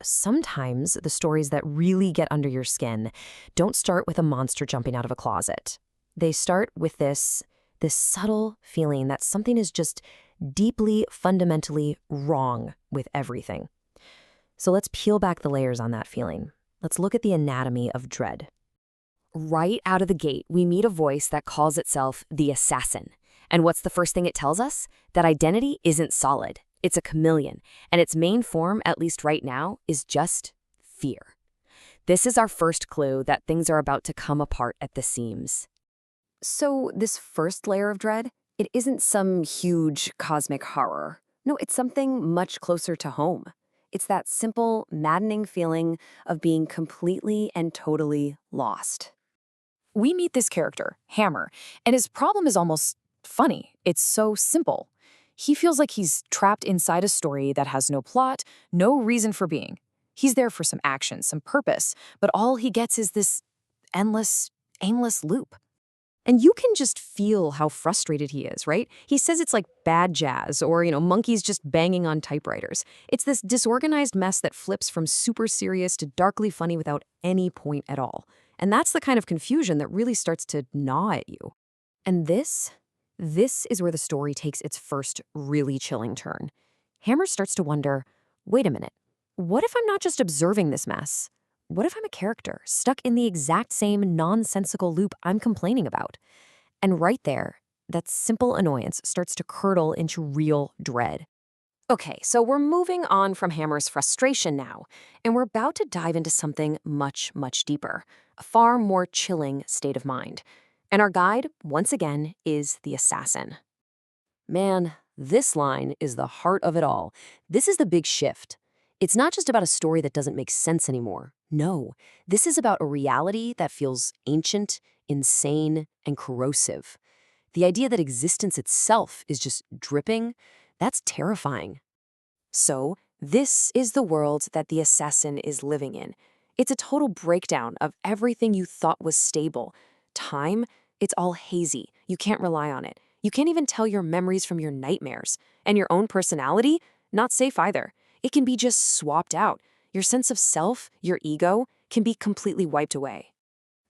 Sometimes the stories that really get under your skin don't start with a monster jumping out of a closet. They start with this subtle feeling that something is just deeply, fundamentally wrong with everything. So let's peel back the layers on that feeling. Let's look at the anatomy of dread. Right out of the gate, we meet a voice that calls itself the assassin. And what's the first thing it tells us? That identity isn't solid. It's a chameleon, and its main form, at least right now, is just fear. This is our first clue that things are about to come apart at the seams. So this first layer of dread, it isn't some huge cosmic horror. No, it's something much closer to home. It's that simple, maddening feeling of being completely and totally lost. We meet this character, Hammer, and his problem is almost funny. It's so simple. He feels like he's trapped inside a story that has no plot, no reason for being. He's there for some action, some purpose, but all he gets is this endless, aimless loop. And you can just feel how frustrated he is, right? He says it's like bad jazz or, monkeys just banging on typewriters. It's this disorganized mess that flips from super serious to darkly funny without any point at all. And that's the kind of confusion that really starts to gnaw at you. And this is where the story takes its first really chilling turn. Hammer starts to wonder, wait a minute, what if I'm not just observing this mess? What if I'm a character stuck in the exact same nonsensical loop I'm complaining about? And right there, that simple annoyance starts to curdle into real dread. Okay, so we're moving on from Hammer's frustration now, and we're about to dive into something much, much deeper, a far more chilling state of mind. And our guide, once again, is the assassin. Man, this line is the heart of it all. This is the big shift. It's not just about a story that doesn't make sense anymore. No, this is about a reality that feels ancient, insane, and corrosive. The idea that existence itself is just dripping, that's terrifying. So, this is the world that the assassin is living in. It's a total breakdown of everything you thought was stable. Time, it's all hazy. You can't rely on it. You can't even tell your memories from your nightmares. And your own personality, not safe either. It can be just swapped out. Your sense of self, your ego, can be completely wiped away.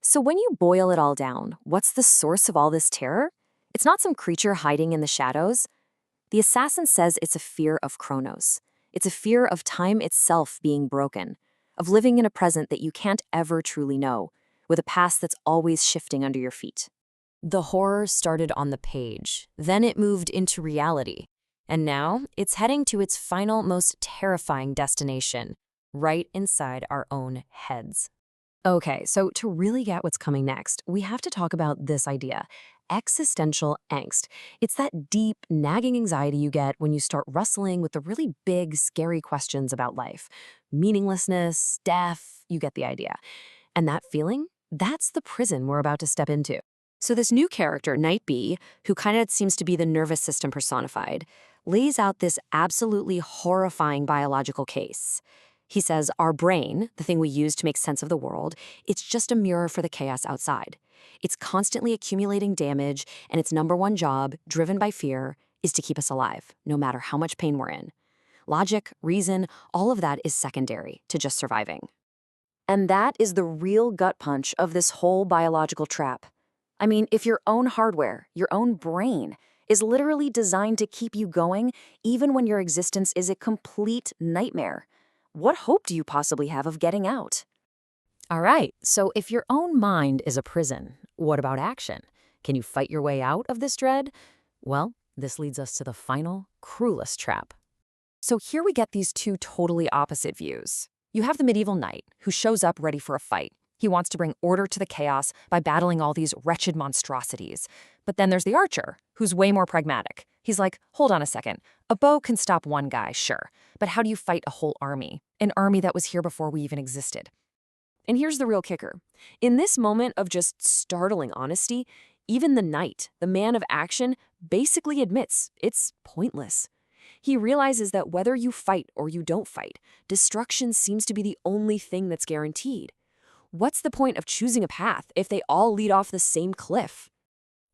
So when you boil it all down, what's the source of all this terror? It's not some creature hiding in the shadows. The assassin says it's a fear of Chronos. It's a fear of time itself being broken, of living in a present that you can't ever truly know, with a past that's always shifting under your feet. The horror started on the page, then it moved into reality, and now it's heading to its final, most terrifying destination, right inside our own heads. Okay, so to really get what's coming next, we have to talk about this idea, existential angst. It's that deep, nagging anxiety you get when you start wrestling with the really big, scary questions about life. Meaninglessness, death, you get the idea. And that feeling, that's the prison we're about to step into. So this new character, Night B, who kind of seems to be the nervous system personified, lays out this absolutely horrifying biological case. He says our brain, the thing we use to make sense of the world, it's just a mirror for the chaos outside. It's constantly accumulating damage, and its number one job, driven by fear, is to keep us alive, no matter how much pain we're in. Logic, reason, all of that is secondary to just surviving. And that is the real gut punch of this whole biological trap. I mean, if your own hardware, your own brain, is literally designed to keep you going, even when your existence is a complete nightmare, what hope do you possibly have of getting out? All right, so if your own mind is a prison, what about action? Can you fight your way out of this dread? Well, this leads us to the final, cruelest trap. So here we get these two totally opposite views. You have the medieval knight, who shows up ready for a fight. He wants to bring order to the chaos by battling all these wretched monstrosities. But then there's the archer, who's way more pragmatic. He's like, hold on a second. A bow can stop one guy, sure. But how do you fight a whole army? An army that was here before we even existed. And here's the real kicker. In this moment of just startling honesty, even the knight, the man of action, basically admits it's pointless. He realizes that whether you fight or you don't fight, destruction seems to be the only thing that's guaranteed. What's the point of choosing a path if they all lead off the same cliff?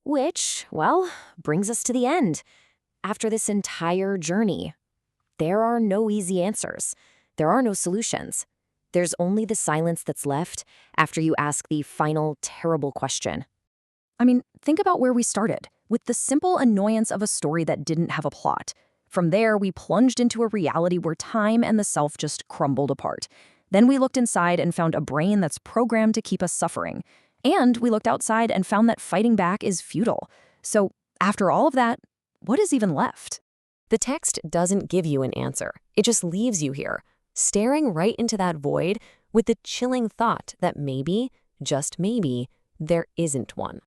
Which, well, brings us to the end. After this entire journey, there are no easy answers. There are no solutions. There's only the silence that's left after you ask the final, terrible question. I mean, think about where we started, with the simple annoyance of a story that didn't have a plot. From there, we plunged into a reality where time and the self just crumbled apart. Then we looked inside and found a brain that's programmed to keep us suffering. And we looked outside and found that fighting back is futile. So, after all of that, what is even left? The text doesn't give you an answer. It just leaves you here, staring right into that void with the chilling thought that maybe, just maybe, there isn't one.